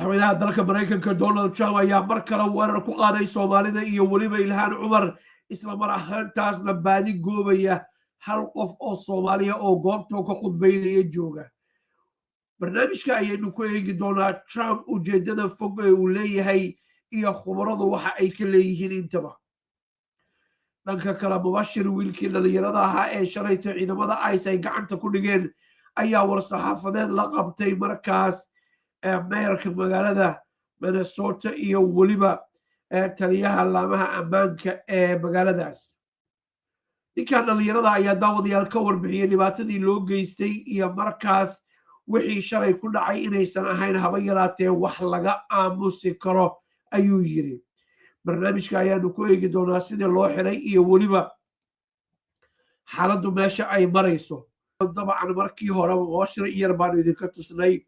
madaxweynaha dalka Mareykanka Donald Trump ayaa mar kale weerar ku qaaday Soomaalida iyo waliba Ilhaan Cumar isla mar ahaantaasna baadi goobaya hal qof oo Soomaaliya oo goobta ka khudbaynaya jooga. barnaamijka ayaynu ku eegi doonaa Trump ujeedada fog ee uu leeyahay iyo khubaradu waxa ay ka leeyihiin intaba. dhanka kale mubashir wiilkii dhalinyarada ahaa ee shalayta ciidamada ICE ay gacanta ku dhigeen ayaa war-saxaafadeed la qabtay markaas mayorka magaalada Minnesota iyo waliba taliyaha laamaha ammaanka ee magaaladaas. ninkan dhalinyarada ayaa daawadayaal ka warbixiyay dhibaatadii loo geystay iyo markaas wixii shalay ku dhacay inaysan ahayn haba yaraatee wax laga aamusi karo ayuu yiri. barnaamijka ayaanu ku eegi doonaa sidii loo xiray iyo waliba xaaladdu meesha ay marayso. dabcan markii hore mubashir yar baanu idinka tusnay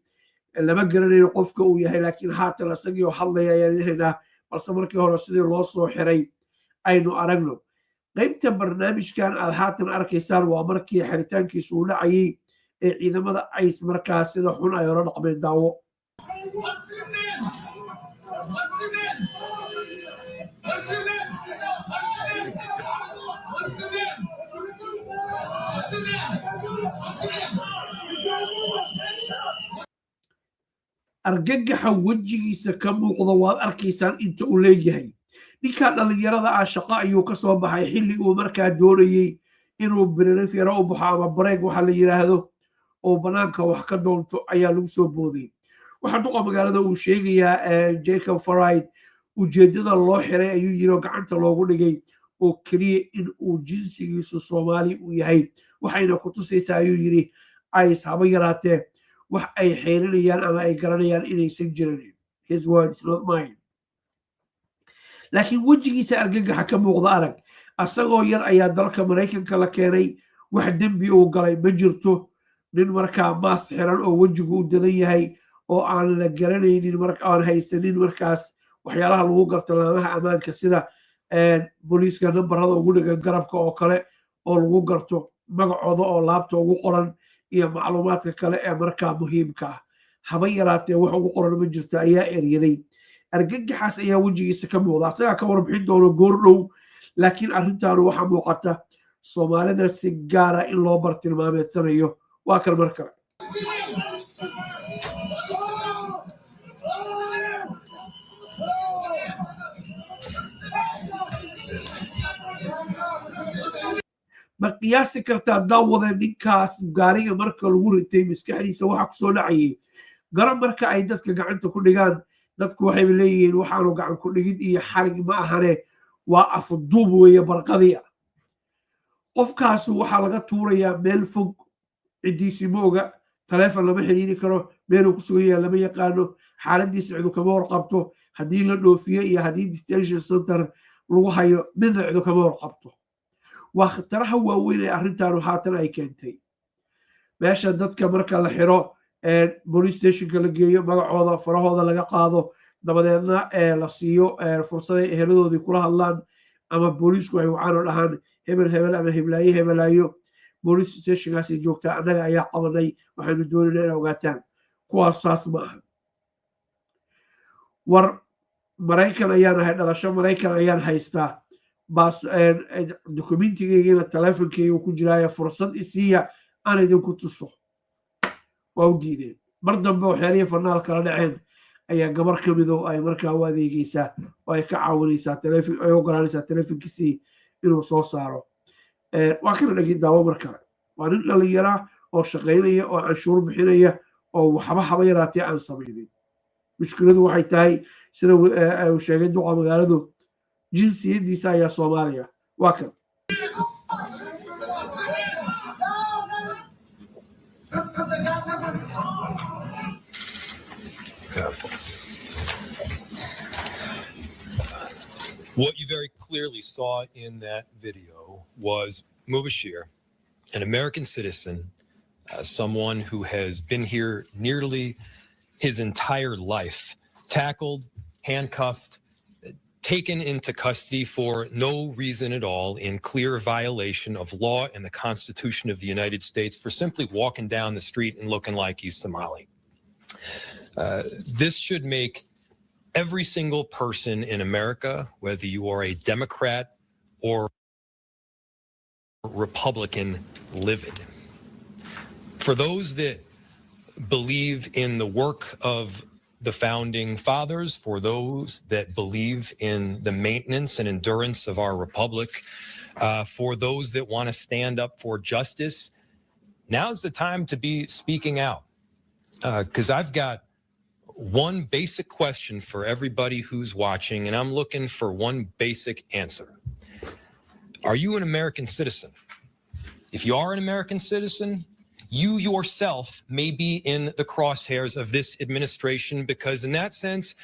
lama garanayo qofka uu yahay laakiin haatan isagii oo hadlaya ayaan idinhaynaa balse markii hore sidii loo soo xiray aynu aragno. qaybta barnaamijkan aad haatan arkaysaan waa markii xiritaankiisu uu dhacayay ee ciidamada ICE markaas sida xun ay ula dhaqmeen daawo. argagaxa wejigiisa ka muuqda waad arkaysaan inta uu leeyahay. ninka dhalinyarada ah shaqo ayuu ka soo baxay xilli uu markaa doonayay inuu berefyaro u baxo ama bareeg waxa la yiraahdo oo banaanka wax ka doonto ayaa lagu soo booday. waxa duqa magaalada uu sheegayaa Jacob Faride ujeedada loo xiray ayuu yiri gacanta loogu dhigay oo kaliya in uu jinsigiisu Soomaali uu yahay waxayna ku tusaysaa ayuu yiri ICE haba yaraatee wax ay xeelinayaan ama ay garanayaan inaysan jirin. His words not mine. laakiin wejigiisa argagaxa ka muuqda arag asagoo yar ayaa dalka Mareykanka la keenay wax dembi uu galay ma jirto. nin markaa maas xiran oo wejigu u dadan yahay oo aan la garanaynin aan haysanin markaas waxyaalaha lagu garto laamaha ammaanka sida booliiska nambarada ugu dhigan garabka oo kale oo lagu garto magacooda oo laabta ugu qoran iyo macluumaadka kale ee markaa muhiimka ah. haba yaraatee wax ugu qoran ma jirto ayaa eryaday. argagaxaas ayaa wejigiisa ka muuqda asagaa ka warbixin doono goor dhow laakiin arrintaanu waxaa muuqata Soomaalida si gaara in loo bartilmaameedsanayo. waa kan mar kale. ma qiyaasi kartaa daawada ninkaas gaariga marka lagu ritay maskaxdiisa waxa kusoo dhacayay garab marka ay dadka gacanta ku dhigaan dadku waxay leeyihiin waxaanu gacan ku dhigid iyo xarig ma ahane waa afduub weeye barqadii. qofkaas waxaa laga tuurayaa meel fog cidiisi ma oga taleefon lama xiriiri karo meeluu ku sugan yahay lama yaqaano xaaladiisa cidu kama warqabto haddii la dhoofiyo iyo haddii detention center lagu hayo midna cidu kama warqabto. waa khataraha waaweyn ee arrintaanu haatan ay keentay. meesha dadka marka la xiro police stationka la geeyo magacooda farahooda laga qaado dabadeedna la siiyo fursad ay eheladoodii kula hadlaan ama booliisku ay wacaan oo dhahaan hebel hebel ama heblaayo hebelaayo police stationkaasi joogtaa annaga ayaa qabanay waxaynu doonaynaa inay ogaataan. kuwaas saas ma aha. war Maraykan ayaan ahay dhalasho Maraykan ayaan haystaa dokumentigeygana taleefonkeyga ku jiraayo fursad isiiya aan idinku tuso. waa u diideen. mar dambe oo xeeriya fanaal kala dhaceen ayaa gabar ka mid oo ay markaa u adeegaysaa oo ay ka caawinaysaa ay ogolaanaysaa taleefonkiisii inuu soo saaro. waa kana dhegin daawo mar kale. waa nin dhalinyara oo shaqaynaya oo canshuur bixinaya oo waxba haba yaraatee aan samaynin. mushkiladu waxay tahay sida uu sheegay duqa magaaladu jinsiyadiisa ayaa Soomaaliya. waa kan. What you very clearly saw in that video was Mubashir, an American citizen, someone who has been here nearly his entire life, tackled, handcuffed, taken into custody for no reason at all, in clear violation of law and the Constitution of the United States, for simply walking down the street and looking like he's Somali. This should make every single person in America, whether you are a Democrat or Republican, livid. For those that believe in the work of the founding fathers, for those that believe in the maintenance and endurance of our republic, for those that want to stand up for justice, now's the time to be speaking out. Because I've got one basic question for everybody who's watching, and I'm looking for one basic answer. Are you an American citizen? If you are an American citizen, you yourself may be in the crosshairs of this administration, because in that sense,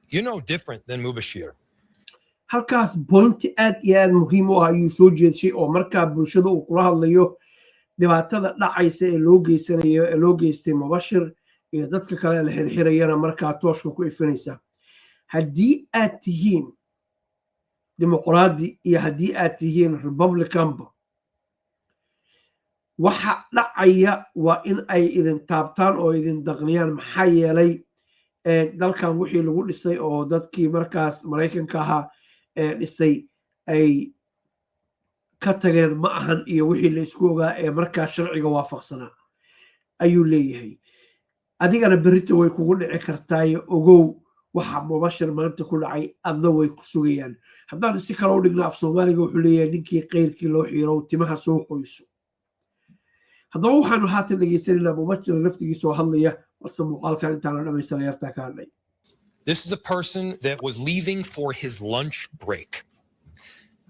you're no different than Mubashir. halkaas bointi aad iyo aad muhiim u ah ayuu soo jeedshay oo markaa bulshada uu kula hadlayo dhibaatada dhacaysa ee loo geysanayo ee loo geystay Mubashir iyo dadka kale la xirxirayana markaa tooshka ku ifinaysa. haddii aad tihiin dimuqraadi iyo haddii aad tihiin Republicanba, waxa dhacaya waa in ay idin taabtaan oo idin daqniyaan. maxaa yeelay dalkan wixii lagu dhisay oo dadkii markaas Maraykanka ahaa dhisay ay ka tageen ma ahan, iyo wixii la isku ogaa ee markaas sharciga waafaqsanaa ayuu leeyahay. adigana berrito way kugu dhici kartaayo ogow waxa Mubashir maanta ku dhacay adna way ku sugayaan. haddaan si kale u dhigna af Soomaaliga wuxuu leeyahay ninkii qeyrkii loo xiiro timaha soo qoyso. haddaba waxaanu haatan dhegaysanaynaa Mubashir laftigiisa oo hadlaya, balse muuqaalkan intaan dhamaysan yartaa ka hadlay. This is a person that was leaving for his lunch break.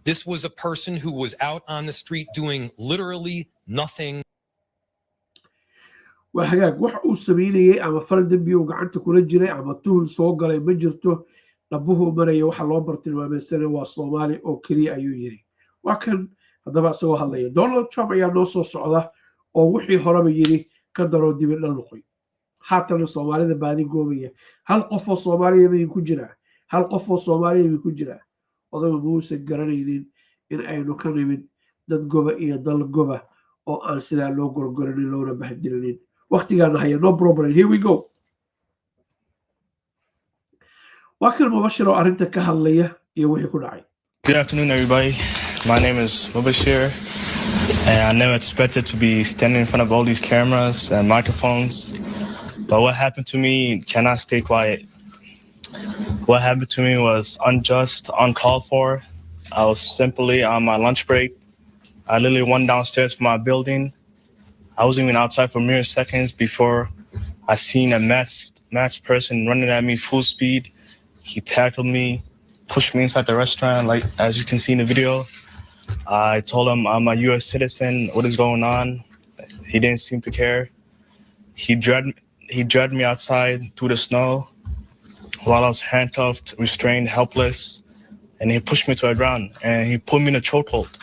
This was a person who was out on the street doing literally nothing. waa hagaag wax uu sameynayay ama fal dembi uu gacanta kula jiray ama tuhul soo galay ma jirto. dhabuhu maraya waxa loo bartilmaameedsanay waa Soomaali oo keliya ayuu yiri. waa kan haddaba isagoo hadlaya. Donald Trump ayaa noo soo socda oo wixii horeba yiri ka daro dib dhal noqoy. haatan Soomaalida baadi goobaya. hal qof oo Soomaaliya bay ku jira. hal qof oo Soomaaliya bay ku jira. odaygu muusan garanaynin in aynu ka nimid dad goba iyo dal goba oo aan sidaa loo gorgoranin loona bahdilinin. waqtigaana haya, no problem, here we go. waa kan Mubashir oo arrinta ka hadlaya iyo wixii ku dhacay. Good afternoon, everybody. My name is Mubashir, and I never expected to be standing in front of all these cameras and microphones. But what happened to me cannot stay quiet. What happened to me was unjust, uncalled for. I was simply on my lunch break. I literally went downstairs from my building. I wasn't even outside for mere seconds before I seen a masked person running at me full speed. He tackled me, pushed me inside the restaurant, like as you can see in the video. I told him I'm a U.S. citizen. What is going on? He didn't seem to care. He dragged me outside through the snow while I was handcuffed, restrained, helpless, and he pushed me to the ground and he put me in a chokehold.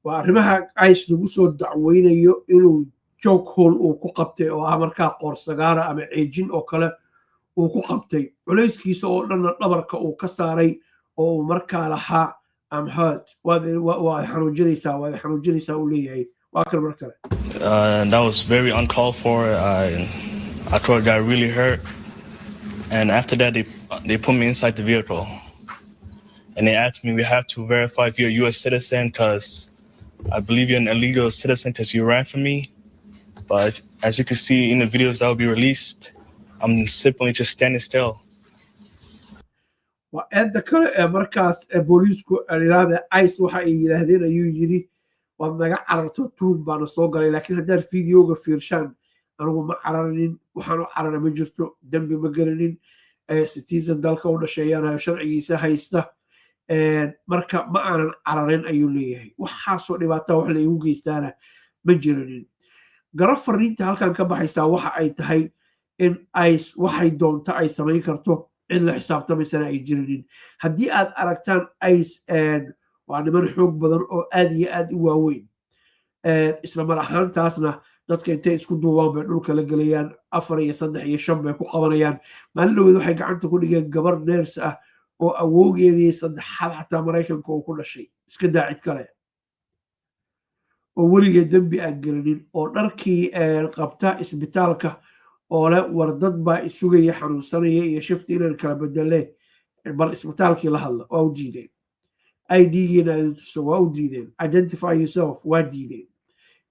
waa arrimaha ICE lagu soo dacweynayo inuu chokehold uu ku qabtay oo ah markaa qoorsagaara ama ceejin oo kale uu ku qabtay. culayskiisa oo dhan dhabarka uu ka saaray oo uu markaa lahaa I'm hurt. waa xanuujinaysaa uu leeyahay. waa kan mar kale. That was very uncalled for. I thought I got really hurt. And after that, they put me inside the vehicle. And they asked me, we have to verify if you're a U.S. citizen because I believe you're an illegal citizen because you ran from me. But as you can see in the videos that will be released, I'm simply just standing still. وأنت كلا مركز بوليسكو الإرادة ICE waxa ay yiraahdeen ayuu yiri waa naga cararto tuun baan soo galay laakiin haddii fiidiyooga fiirshaan anigu ma cararin waxaan u cararay ma jirto dambi ma garanin citizen dalka u dhasheeyaan sharcigiisa haysta marka ma aanan cararin ayuu leeyahay. waxaasoo dhibaato wax la igu geystaana ma jiranin. garab fariinta halkan ka baxaysaa waxa ay tahay in ICE waxay doonto ay samayn karto cid la xisaabtamaysana ay jirinin. haddii aad aragtaan ICE waa niman xoog badan oo aad iyo aad u waaweyn. isla mar ahaantaasna dadka intay isku duubaan bay dhulka la gelayaan 4 iyo 3 iyo 5 bay ku qabanayaan. maalin dhaweed waxay gacanta ku dhigeen gabar neers ah oo awoogeedii saddexaad xataa Maraykanka uu ku dhashay, iska daacid kale oo weligeed dembi aan gelinin oo dharkii qabta isbitaalka oo leh war dad baa isugaya xanuunsanaya iyo shifti inaan kala bedele bal isbitaalkii la hadla waa u diideen ID-giina ay tuso waa u diideen identify yourself waa diideen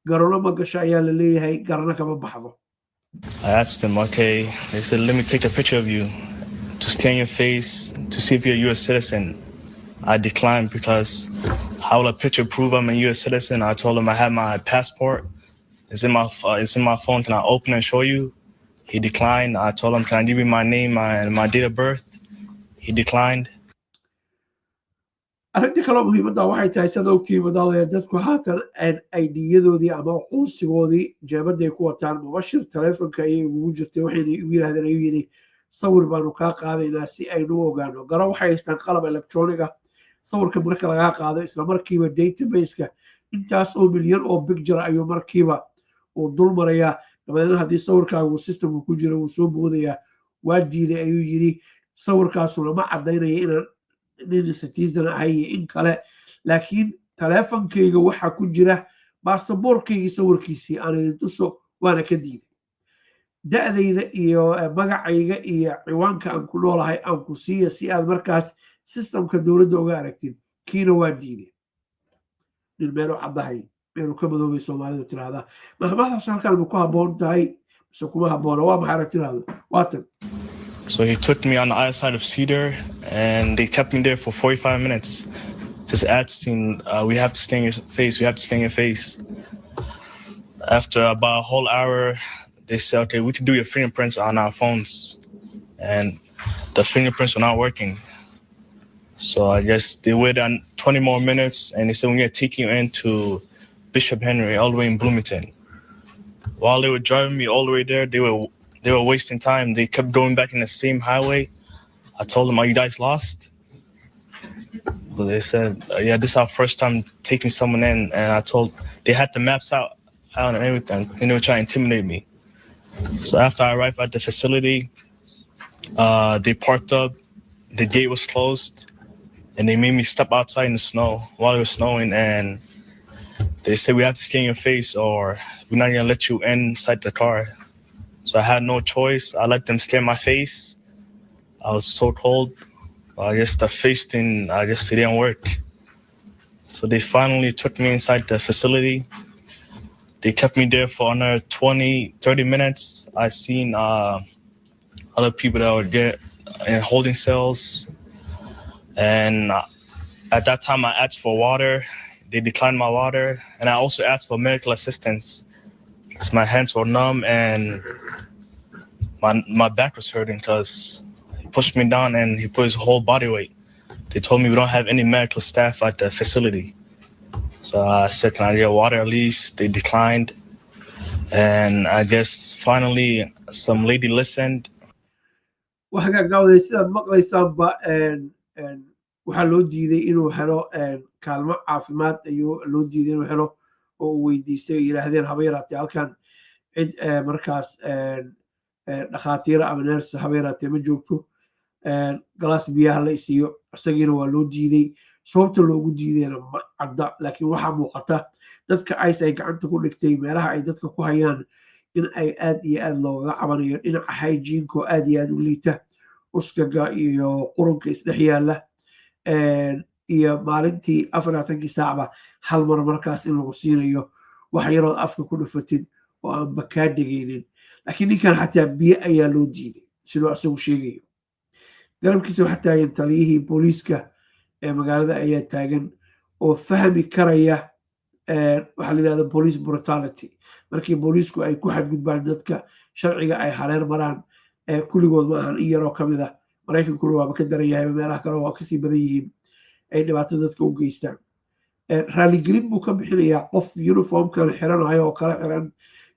garano ma gasho ayaa la leeyahay garana kama baxdo. I asked them, okay, they said, let me take a picture of you to scan your face to see if you're a U.S. citizen. I declined because how will a picture prove I'm a U.S. citizen? I told him I have my passport. It's in my phone. Can I open and show you? He declined. I told him, can I give you my name and my date of birth? He declined. arrintii kaloo muhiimadda waxay tahay sida ogtii madaalaya dadku haatan ID-yadoodii ama aqoonsigoodii jeebaday ku wataan mubashir taleefonka ayay ugu jirtay waxayna igu yidhahdeen ayuu yidhi sawir baanu kaa qaadaynaa si aynu u ogaano garo waxay haystaan qalab electronic ah sawirka marka lagaa qaado isla markiiba database-ka intaas oo milyan oo picture ayuu markiiba uu dul marayaa dabadeedna haddii sawirkaagu systemku ku jira wuu soo boodayaa waa diiday ayuu yidhi sawirkaasuna ma caddaynaya inaan nin citizen ahay in kale laakiin taleefonkayga waxaa ku jira baasaboorkaygii sawirkiisii aan idin tuso waana ka diiday da'dayda iyo magacayga iyo ciwaanka aan ku noolahay aan ku siiya si aad markaas systemka dowladda uga aragtid kiina waa diiday nin meelu caddahay meelu ka madoobay soomaalidu tiraahdaa mahmadaas halkaan ma ku habboon tahay mise kuma habboona waa maxay aragtidaada waatan. So he took me on the other side of Cedar, and they kept me there for 45 minutes, just asking, we have to scan your face, we have to scan your face. After about a whole hour, they said, okay, we can do your fingerprints on our phones. And the fingerprints were not working. So I guess they waited on 20 more minutes, and they said, we're going to take you into Bishop Henry, all the way in Bloomington. While they were driving me all the way there, they were wasting time. They kept going back in the same highway. I told them, are you guys lost? But they said, yeah, this is our first time taking someone in. And I told, they had the maps out and everything. And they were trying to intimidate me. So after I arrived at the facility, they parked up. The gate was closed. And they made me step outside in the snow while it was snowing. And they said, we have to scan your face or we're not going to let you inside the car. So I had no choice. I let them scan my face. I was so cold. I guess the face thing, I guess it didn't work. So they finally took me inside the facility. They kept me there for another 20, 30 minutes. I seen other people that were there in holding cells. And at that time, I asked for water. They declined my water. And I also asked for medical assistance because my hands were numb and my back was hurting because he pushed me down and he put his whole body weight. They told me we don't have any medical staff at the facility. So I said, can I get water at least? They declined. And I guess finally some lady listened. waxaa gacdawday sidaad maqlaysaanba waxaa loo diiday inuu helo kaalmo caafimaad ayuu loo diiday inuu helo oo uu weydiistay ay yidhaahdeen haba yaraatee halkan cid markaas dhakhaatiira ama neers haba yaraatee ma joogto galaas biyaha la isiiyo isagiina waa loo diiday sababta loogu diidayna ma cadda laakiin waxaa muuqata dadka ice ay gacanta ku dhigtay meelaha ay dadka ku hayaan in ay aad iyo aad looga cabanayo dhinaca hygiene-ko aad iyo aad u liita uskaga iyo qurunka isdhex yaalla iyo maalintii 24 saacba hal mar markaas in lagu siinayo wax yarood afka ku dhufatid oo aan bakaa dhegaynin laakiin ninkan xataa biyo ayaa loo diiday sidoo asagu sheegayo garabkiisa waxaa taagan taliyihii booliiska ee magaalada ayaa taagan oo fahmi karaya waxaa la yidhahda police brutality markii booliisku ay ku xadgudbaan dadka sharciga ay hareer maraan kulligood ma ahan in yaroo ka mid ah maraykankuna waaba ka daran yahay meelaha kale waa kasii badan yihiin ay dhibaato dadka u geystaan raaligelin buu ka bixinayaa qof uniformkan xiranayo oo kala xiran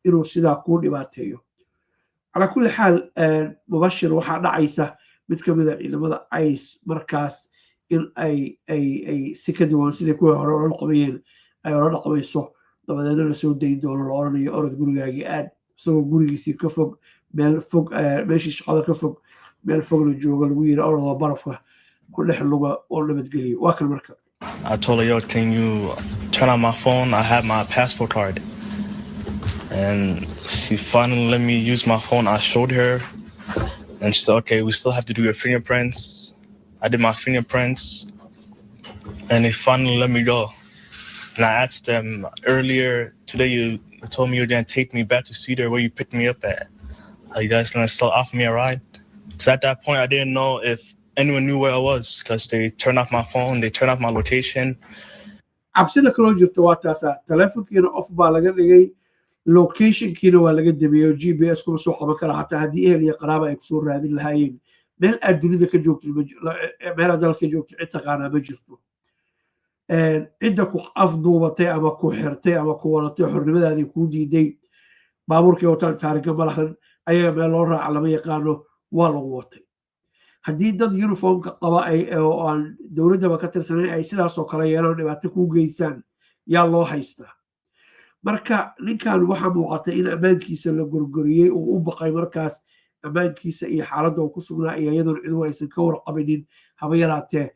inuu sidaa kuu dhibaateeyo calaa kulli xaal mubashir waxaa dhacaysa mid ka mid a ciidamada ice markaas in ay si ka duwan siday kuwii hore ola qabayeen ay ola dhaqmayso dabadeedna la soo dayn doono la oranayo orod gurigaagii aad isagoo gurigiisii ka fog meel fog meeshii shaqada ka fog meel fog la joogo lagu yiri orodoo barafka ku dhex luga oo nabadgeliyo waa kan marka. I told her, yo, can you turn on my phone? I have my passport card. And she finally let me use my phone. I showed her, and she said, okay, we still have to do your fingerprints. I did my fingerprints, and they finally let me go. And I asked them earlier today, you told me you were going to take me back to Cedar where you picked me up at. Are you guys going to still offer me a ride? Because at that point, I didn't know if anyone knew where I was because they turned off my phone, they turned off my location. cabsida kaloo jirto waa taasaa telefonkiina off baa laga dhigay locationkiina waa laga dameeyo GPS kuma soo qaban kara xataa haddii ehel iyo qaraaba ay kusoo raadin lahaayeen meel aad dunida ka joogto meel aad dalka joogto cid taqaanaa ma jirto cidda ku afduubatay ama ku xirtay ama ku wadatay xornimadaadii kuu diiday baabuurkii wataan taariga malahan ayaga meel loo raaca lama yaqaano waa lagu watay haddii dad uniformka qaba oo aan dowladdaba ka tirsanayn ay sidaasoo kale yeelaan dhibaato kuu geystaan yaa loo haystaa marka ninkan waxaa muuqatay in ammaankiisa la gorgoriyey uu u baqay markaas ammaankiisa iyo xaaladda uu ku sugnaa iyo iyadoon cidu aysan ka warqabinin haba yaraatee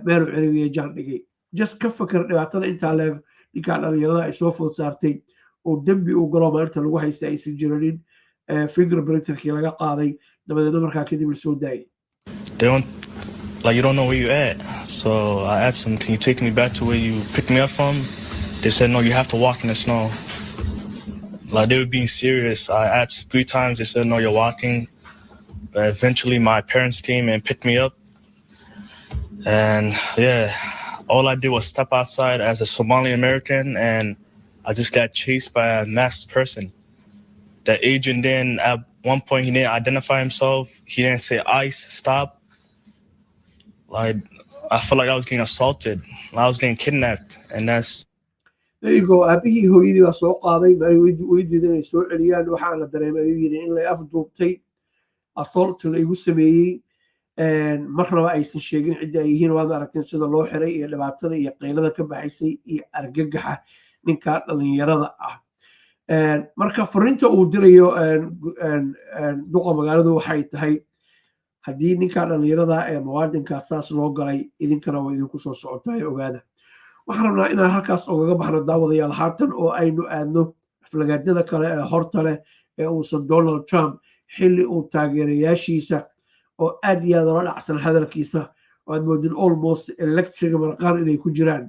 meeluu celiwiya jaan dhigay just ka fakar dhibaatada intaa leeg ninkan dhalinyarada ay soo food saartay oo dembi uu galo maalinta lagu haysta aysan jiranin fingerprinterkii laga qaaday dabadeedna markaa kadib la soo daayay They don't, like, you don't know where you're at. So I asked them, can you take me back to where you picked me up from? They said, no, you have to walk in the snow. Like, they were being serious. I asked 3 times. They said, no, you're walking. But eventually my parents came and picked me up. And yeah, all I did was step outside as a Somali American, and I just got chased by a masked person. The agent then, at one point, he didn't identify himself. He didn't say ICE, stop. Like, I felt like I was getting assaulted. I was getting kidnapped, and that's. There you go. Aabihii hooyadii baa soo qaaday way diidan inay soo celiyaan waxaa la dareemay ayuu yidhi in la afduubtay assault la igu sameeyey marnaba aysan sheegin cidda ay yihiin waad aragteen sida loo xiray iyo dhibaatada iyo qaylada ka baxaysay iyo argagaxa ninka dhalinyarada ah marka fariinta uu dirayo duqa magaaladu waxay tahay haddii ninka dhalinyarada ee muwaadinka saas loo galay idinkana waa idinku soo socotaa ogaada waxaan rabnaa inaan halkaas ogaga baxno daawadayaal haatan oo aynu aadno aflagaadada kale ee horta leh ee uusan Donald Trump xilli uu taageerayaashiisa oo aad iyo aad ula dhacsan hadalkiisa oo aad moodin almost electric marqaan inay ku jiraan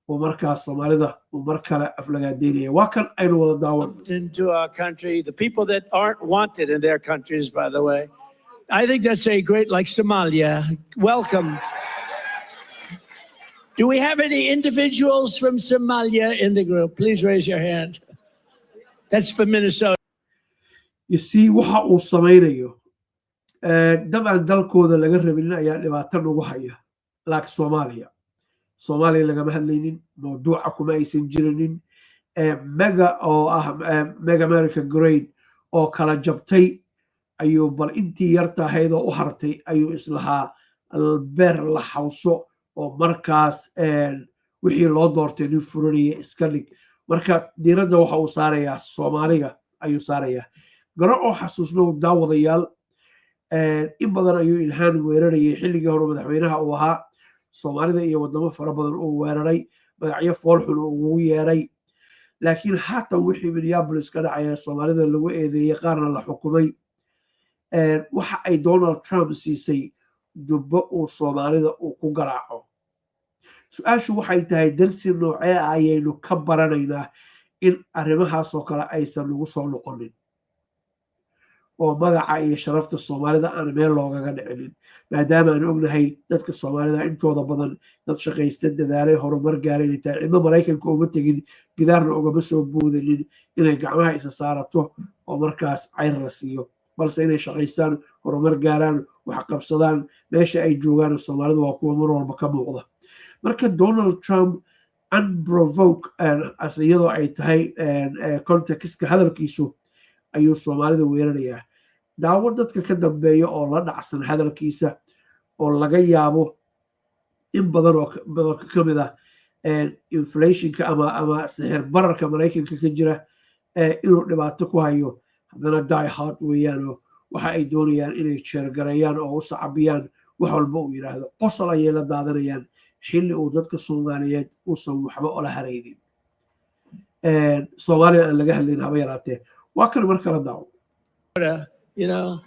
oo markaas Soomaalida uu mar kale aflagaadeynaya waa kan aynu wada daawan into our country, the people that aren't wanted in their countries, by the way. I think that's a great, like Somalia. Welcome. Do we have any individuals from Somalia in the group? Please raise your hand. That's for Minnesota. You see waxa uu samaynayo dabcan dalkooda laga rabin ayaa dhibaato ugu haya like Soomaaliya lagama hadlaynin mawduuca kuma aysan jirinin mega oo mega America grade oo kala jabtay ayuu bal intii yarta ahayd oo u hartay ayuu islahaa beer la xawso oo markaas wixii loo doortay nin furanaya iska dhig marka diiradda waxa uu saarayaa Soomaaliga ayuu saarayaa garo oo xasuusno daawadayaal in badan ayuu ilhaan weerarayay xilligii hore madaxweynaha uu ahaa Soomaalida iyo wadamo fara badan uu weeraray magacyo foolxun uu yeeray laakiin haatan wixii Minneapolis ka dhacay Soomaalida lagu eedeeyay qaarna la xukumay waxa ay Donald Trump siisay dubbo uu Soomaalida uu ku garaaco su-aashu waxay tahay darsi noocee ah ayaynu ka baranaynaa in arrimahaas oo kale aysan nagu soo noqonin oo magaca iyo sharafta Soomaalida aan meel loogaga dhicinin maadaama aan ognahay dadka Soomaalida intooda badan dad shaqaysta dadaalay horumar gaaray inta cidna Mareykanka uma tegin gidaarna ugama soo boodinin inay gacmaha isa saarato oo markaas cayr la siiyo balse inay shaqaystaan horumar gaaraan wax qabsadaan meesha ay joogaan Soomaalidu waa kuwa mar walba ka muuqda marka Donald Trump unprovoked asiyadoo ay tahay contextka hadalkiisu ayuu Soomaalida weerarayaa daawo dadka ka dambeeya oo la dhacsan hadalkiisa oo laga yaabo in badan oo ka mid ah inflationka ama sixir bararka Mareykanka ka jira inuu dhibaato ku hayo haddana die hard weeyaan waxa ay doonayaan inay jeergareeyaan oo u sacabiyaan wax walba uu yiraahdo qosol ayay la daadanayaan xilli uu dadka Soomaaliyeed uusan waxba ola haraynin Soomaaliya aan laga hadlayn haba yaraatee waa kan marka la daawo You know,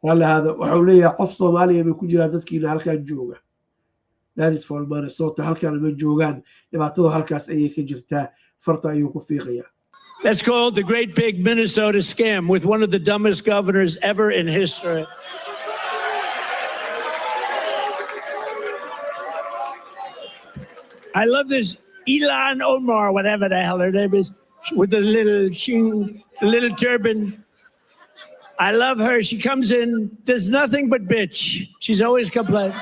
raalli hada waxa uu leeyahay qof Soomaaliya bay ku jiraa dadkiina halkaan jooga that is for Minnesota halkaan ma joogaan dhibaatada halkaas ayay ka jirtaa farta ayuu ku fiiqayaa. That's called the great big Minnesota scam with one of the dumbest governors ever in history. I love this Elon Omar, whatever the hell her name is, with the little turban. I love her. She comes in, does nothing but bitch. She's always complaining.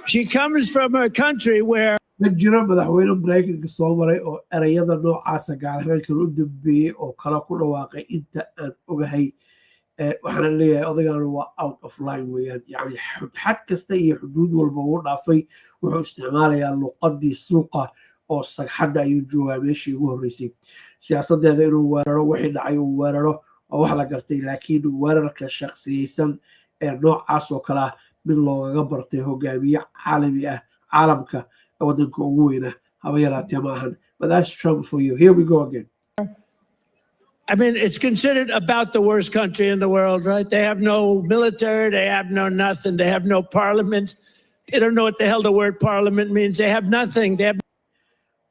She comes from a country where ma jiro madaxweyne Mareykanka soo maray oo erayada noocaasa gaar ahaan kan u dambeeyay oo kala ku dhawaaqay inta aan ogahay waxaan leeyahay odagaan waa out of line weeyaan yani xad kasta iyo xuduud walba uu dhaafay wuxuu isticmaalayaa luqadii suuqa oo sagxadda ayuu joogaa meeshii ugu horreysay siyaasadeeda inuu weeraro wixii dhacay uu weeraro oo wax la gartay laakiin weerarka shakhsiyeysan ee noocaas oo kale ah mid loogaga bartay hogaamiye caalami ah caalamka waddanka ugu weyna haba yaraatee maahan. But that's Trump for you. Here we go again. I mean, it's considered about the worst country in the world, right? They have no military, they have no nothing, they have no parliament. They don't know what the hell the word parliament means. They have nothing. They have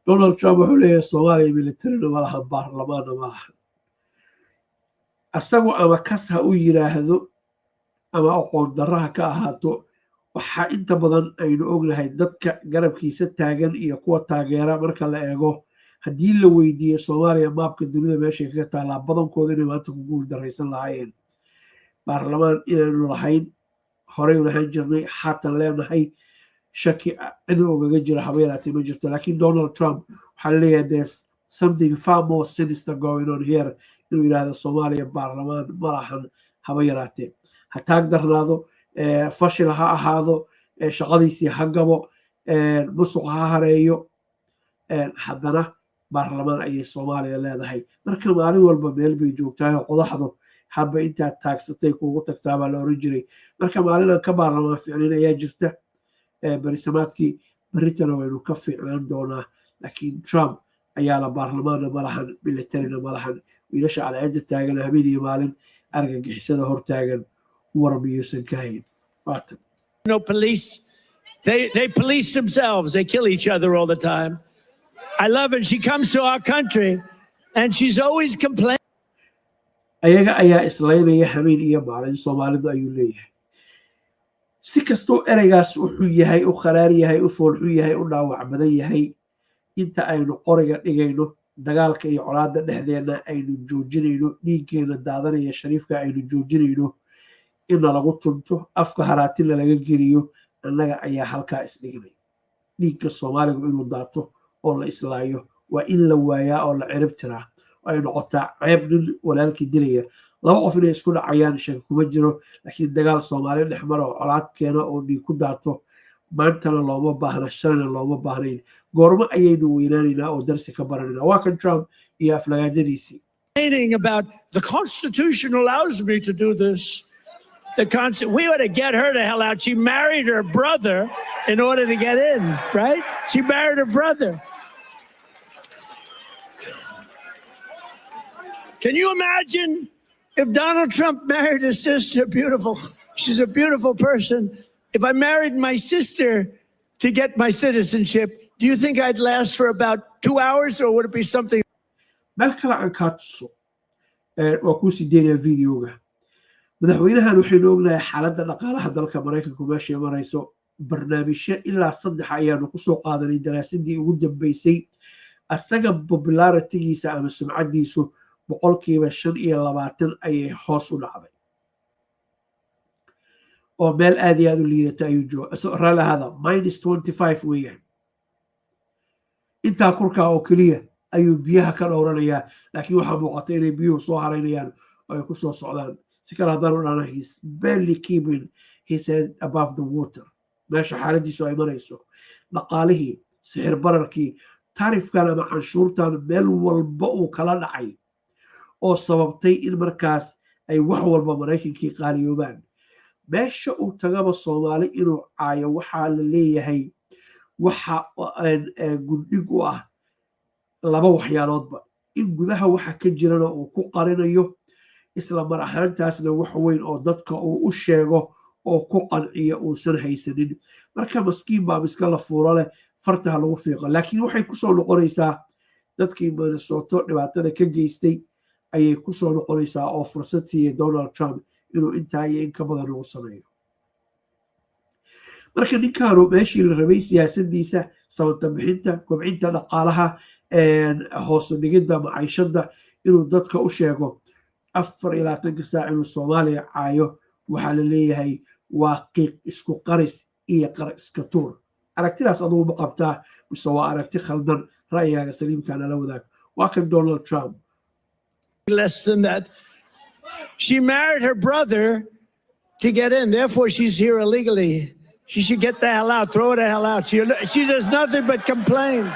Donald Trump wuxuu leeyahay Soomaaliya militarina ma laha baarlamaanna ma laha asagu ama kas ha u yiraahdo ama aqoon darraha ka ahaato waxaa inta badan aynu ognahay dadka garabkiisa taagan iyo kuwa taageera marka la eego haddii la weydiiyo Soomaaliya maabka dunida meesha kaga taalaa badankooda inay maanta ku guul daraysan lahaayeen baarlamaan inaynu lahayn horey u lahaan jirnay haatan leenahay shaki cid ogaga jira haba yaraatee ma jirto laakiin Donald Trump waxaa leeyahay there's something far more sinister going on here inuu yidhaahdo Soomaaliya baarlamaan ma lahan haba yaraatee ha taag darnaado fashil ha ahaado shaqadiisii ha gabo musuq ha hareeyo haddana baarlamaan ayay Soomaaliya leedahay marka maalin walba meel bay joogtaa qodaxdu habba intaad taagsatay kuugu tagtaa baa la oran jiray marka maalinaan ka baarlamaan ficnin ayaa jirta barisamaadkii baritana waynu ka fiicnaan doonaa laakiin Trump ayaa la baarlamaanna ma lahan militarina ma lahan wiilasha cadceedda taagan habeen iyo maalin argagixisada hortaagan warbiyuusan ka hayn no police. They police themselves. They kill each other all the time. I love it. She comes to our country and she's always complaining. ayaga ayaa islaynaya habeen iyo maalin Soomaalidu ayuu leeyahay si kastoo ereygaas wuxuu yahay u qaraar yahay u foolxu yahay u dhaawac badan yahay inta aynu qoriga dhigayno dagaalka iyo colaadda dhexdeena aynu joojinayno dhiiggeena daadanaya shariifka aynu joojinayno in lagu tunto afka haraatina laga geliyo annaga ayaa halkaa isdhignay dhiigga Soomaaligu inuu daato oo la islaayo waa in la waayaa oo la cirib tiraa ay noqotaa ceeb nin walaalkii dilaya laba qof inay isku dhacayaan shaki kuma jiro laakiin dagaal Soomaali dhex mara oo colaad keena oo dhiig ku daato maantana looma baahna shalina looma baahnayn goorma ayaynu weynaanaynaa oo darsi ka baranaynaa waa kan Trump iyo aflagaadadiisii about the Constitution allows me to do this. We ought to get her the hell out. She married her brother in order to get in, right? She married her brother. Can you imagine if Donald Trump married his sister? Beautiful. She's a beautiful person. If I married my sister to get my citizenship, do you think I'd last for about 2 hours or would it be something? madaxweynahan waxaynu ognahay xaaladda dhaqaalaha dalka Mareykanka meesha marayso barnaamijyo ilaa 3 ayaanu ku soo qaadanay daraasadii ugu dambeysay asaga popularity-giisa ama sumcadiisu 25% ayay hoos u dhacday oo meel aad iyo aad u liidata ayuu joogaa raali hada -25 weeyaan intaa kurka oo kaliya ayuu biyaha ka dhowranayaa laakiin waxaa muuqata inay biyuhu soo haraynayaan oo ay ku soo socdaan he's barely keeping his head above the water meesha xaaladiisu ay marayso dhaqaalihii sixir bararkii taarifkan ama canshuurtan meel walba uu kala dhacay oo sababtay in markaas ay wax walba Mareykankii qaaliyoobaan meesha uu tagaba Soomaali inuu caayo waxaa la leeyahay waxa guddig u ah laba waxyaaloodba in gudaha waxa ka jirana uu ku qarinayo isla mar ahaantaasna wax weyn oo dadka uu u sheego oo ku qanciya uusan haysanin marka maskiin baa miska la fuuro leh fartaha lagu fiiqo laakiin waxay kusoo noqonaysaa dadkii Minnesota dhibaatada ka geystay ayay kusoo noqonaysaa oo fursad siiyay Donald Trump inuu intaa iyo in ka badan ugu sameeyo marka ninkaanu meeshii la rabay siyaasadiisa sababta bixinta kobcinta dhaqaalaha hoos u dhigidda maciishada inuu dadka u sheego 24 saac inuu Soomaaliya caayo waxaa la leeyahay waa qiiq isku qaris iyo qar iska tuur aragtidaas adugu ma qabtaa mise waa aragti khaldan ra'yigaaga saliimkaana la wadaag waa kan Donald Trump less than that. She married her brother to get in. Therefore, she's here illegally. She should get the hell out. Throw her the hell out. She does nothing but complain.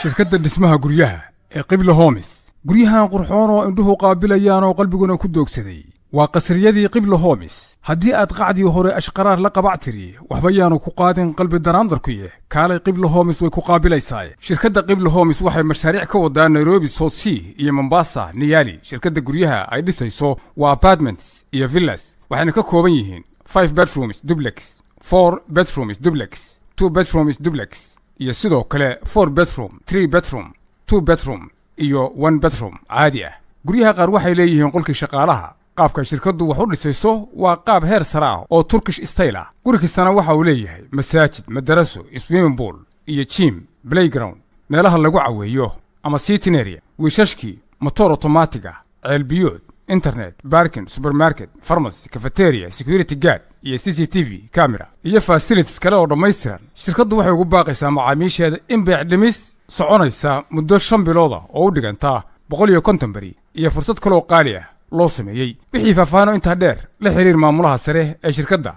shirkadda dhismaha guryaha ee Qibla Homes guryahan qurxoon oo indhuhu qaabilayaan oo qalbiguna ku doogsaday waa qasriyadii Qibla Homes haddii aad qacdii hore ashqaraar la qabactiri waxba yaanu ku qaadin qalbi daraandarkuye kaalay Qibla Homes way ku qaabilaysaa shirkadda Qibla Homes waxay mashaariic ka wadaan Nairobi South Sea iyo Mombasa Niyali shirkadda guryaha ay dhisayso waa apartments iyo villas waxayna ka kooban yihiin 5 bedrooms duplex 4 bedrooms duplex 2 bedrooms duplex iyo sidoo kale 4 bedroom 3 bedroom 2 bedroom iyo 1 bedroom caadi ah guryaha qaar waxay leeyihiin qolkii shaqaalaha qaabka shirkaddu wax u dhisayso waa qaab heer sare ah oo Turkish style ah guri kastana waxa uu leeyahay masaajid madaraso swimming pool iyo gym playground meelaha lagu caweeyo ama sitting area wiishashkii motor automatic ah ceel biyood internet parking supermarket pharmacy cafeteria security guard iyo CCTV camera iyo facilities kale oo dhammaystiran shirkaddu waxay ugu baaqaysaa macaamiisheeda in beec dhimis soconaysa muddo 5 bilood oo u dhiganta 150 bari iyo fursad kale oo qaali ah loo sameeyay wixii faahfaahin inta dheer la xiriir maamulaha sare ee shirkadda